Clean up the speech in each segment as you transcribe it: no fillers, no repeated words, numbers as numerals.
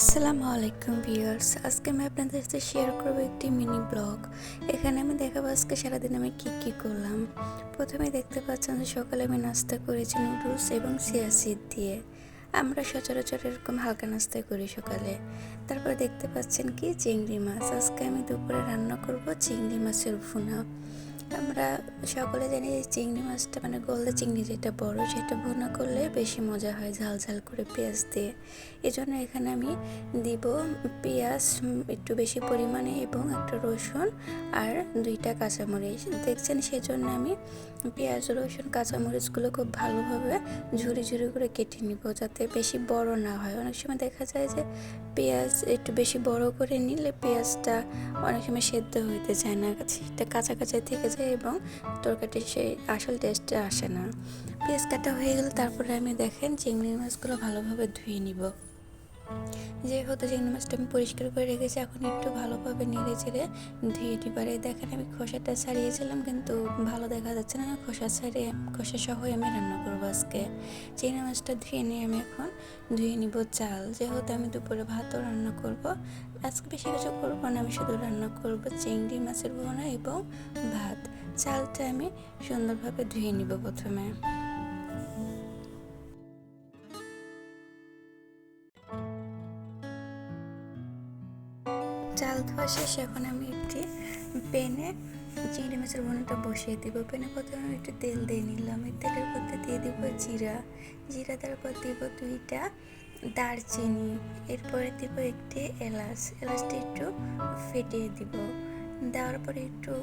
আসসালামু আলাইকুম ভিউয়ার্স, আজকে আমি আপনাদের সাথে শেয়ার করব একটি মিনি ব্লগ। এখানে আমি দেখাবো আজকে সারাদিন আমি কি করলাম। প্রথমে দেখতে পাচ্ছেন যে সকালে আমি নাস্তা করেছি নুডলস এবং চিয়া সিড দিয়ে। আমরা সচরাচর এরকম হালকা নাস্তা করি সকালে। তারপরে দেখতে পাচ্ছেন কি চিংড়ি মাছ। আজকে আমি দুপুরে রান্না করব চিংড়ি মাছের ভুনা। আমরা সকলে জানি যে চিংড়ি মাছটা মানে গলদা চিংড়ি যেটা বড় সেটা ভুনা করলে বেশি মজা হয় ঝাল ঝাল করে পেঁয়াজ দিয়ে। এজন্য এখানে আমি দিব পেঁয়াজ একটু বেশি পরিমাণে এবং একটা রসুন আর 2টা কাঁচামরিচ। দেখছেন সেজন্য আমি পেঁয়াজ রসুন কাঁচামরিচগুলো খুব ভালোভাবে ঝুরি ঝুরি করে কেটে নিব যাতে বেশি বড় না হয়। অনেক সময় দেখা যায় যে পেঁয়াজ একটু বেশি বড় করে নিলে পেঁয়াজটা অনেক সময় সেদ্ধ হইতে চায় না, সেটা কাঁচা কাঁচা থেকে যায় এবং তরকারিটি সেই আসল টেস্টে আসে না। পেঁয়াজ কাটা হয়ে গেলে তারপরে আমি দেখেন চিংড়ি মাছগুলো ভালোভাবে ধুয়ে নিব। যেহেতু চিংড়ি মাছটা আমি পরিষ্কার করে রেখেছি, এখন একটু ভালোভাবে নেড়ে চেড়ে ধুয়ে নিবার। দেখেন আমি খোসাটা ছাড়িয়েছিলাম কিন্তু ভালো দেখা যাচ্ছে না, খোসা সহই আমি রান্না করবো আজকে। চিংড়ি মাছটা ধুয়ে নিয়ে আমি এখন ধুয়ে নিব চাল। যেহেতু আমি দুপুরে ভাতও রান্না করব, আজকে বেশি কিছু করবো না, আমি শুধু রান্না করব চিংড়ি মাছের ভুনা এবং ভাত। চালটা আমি সুন্দরভাবে ধুয়ে নিব প্রথমে। চাল ধোয়া শেষে এখন আমি একটি প্যানে চিংড়ি মাছের ভুনাটা বসিয়ে দিব। প্যানে প্রথমে আমি একটু তেল দিয়ে নিলাম। এই তেলের মধ্যে দিয়ে দিব জিরা দেওয়ার পর দিব 2টা দারচিনি, এরপরে দিব একটি এলাচটি একটু ফেটিয়ে দিব। দেওয়ার পরে একটু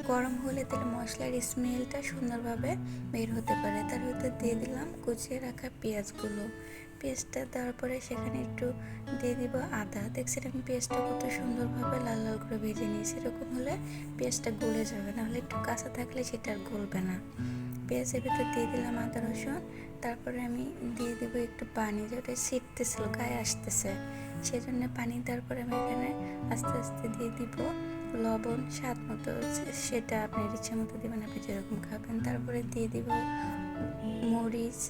গরম হলে তাহলে মশলার স্মেলটা সুন্দরভাবে বের হতে পারে। তার ভিতরে দিয়ে দিলাম কুচিয়ে রাখা পেঁয়াজটা দেওয়ার পরে সেখানে একটু দিয়ে দিব আদা। দেখছেন আমি পেঁয়াজটা কত সুন্দরভাবে লাল লাল করে ভেজে নিয়েছি। এরকম হলে পেঁয়াজটা গলে যাবে, নাহলে একটু কাঁচা থাকলে সেটা আর গলবে না। পেঁয়াজের ভিতর দিয়ে দিলাম আদা রসুন, তারপরে আমি দিয়ে দিব একটু পানি, যেটা ছিটতেছিল গায়ে আসতেছে সেজন্য পানি দেওয়ার পরে আমি এখানে আস্তে আস্তে দিয়ে দিব লবণ স্বাদ মতো, সেটা আপনার ইচ্ছে মতো দেবেন, আপনি যেরকম খাবেন। তারপরে দিয়ে দিব মরিচ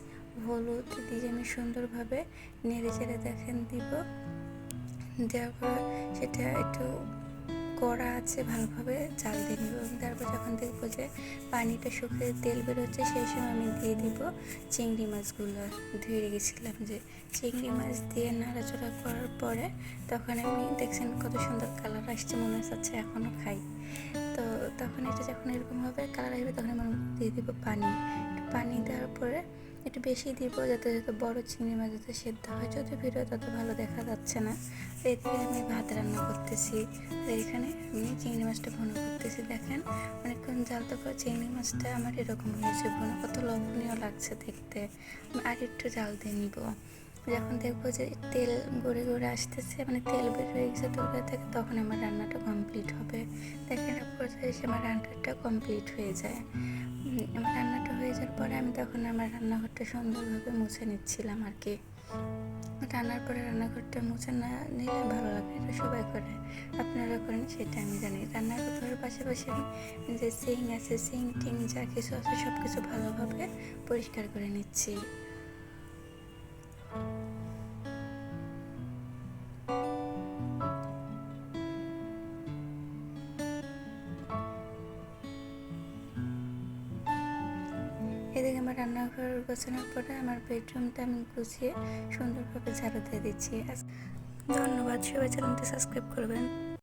হলুদ দিয়ে আমি সুন্দরভাবে নেড়ে চেড়ে দেখেন দিব। দেওয়ার পর সেটা একটু কড়া আছে ভালোভাবে চাল দিয়ে নিব। তারপর যখন দেখবো যে পানিটা শুকিয়ে তেল বেরোচ্ছে সেই সময় আমি দিয়ে দিব চিংড়ি মাছগুলো ধুয়ে রেখেছিলাম। যে চিংড়ি মাছ দিয়ে নাড়াচাড়া করার পরে তখন আমি দেখছেন কত সুন্দর কালার আসছে, মনে হচ্ছে এখনও খাই। তো তখন এটা যখন এরকম হবে কালার আসবে তখন আমি দিয়ে দিব পানি দেওয়ার পরে একটু বেশি দিব যাতে বড় চিংড়ি মাছ যাতে সেদ্ধ হয়। যত ভিডিও তত ভালো দেখা যাচ্ছে না। এদিকে আমি ভাত রান্না করতেছি আর এখানে আমি চিংড়ি মাছটা ভুনা করতেছি। দেখেন অনেকক্ষণ জ্বালতে পর চিংড়ি মাছটা আমার এরকম হয়েছে, ভুনা কত লোভনীয় লাগছে দেখতে। আমি আর একটু জাল দিয়ে নিব। যখন দেখবো যে তেল গড়ে গড়ে আসতেছে, মানে তেল বের হয়ে গেছে তরকারি থেকে, তখন আমার রান্নাটা কমপ্লিট হবে। দেখেন পর্যায়ে এসে আমার রান্নাটা কমপ্লিট হয়ে যায়। আমার রান্নাটা হয়ে যাওয়ার পরে আমি তখন আমার রান্নাঘরটা সুন্দরভাবে মুছে নিচ্ছিলাম আর কি। রান্নার পরে রান্নাঘরটা মুছে না নিলে ভালো লাগে, এটা সবাই করে, আপনারা করেন সেটা আমি জানি। রান্নার ঘরের পাশাপাশি যে সিঙ্ক আছে, সিঙ্ক টিং যা কিছু আছে সব কিছু ভালোভাবে পরিষ্কার করে নিচ্ছি। এদিকে আমার রান্নাঘর গোছানোর পরে আমার বেডরুমটা আমি গুছিয়ে সুন্দরভাবে ঝাড়ু দিয়ে দিচ্ছি। ধন্যবাদ, সবাই চ্যানেলটি সাবস্ক্রাইব করবেন।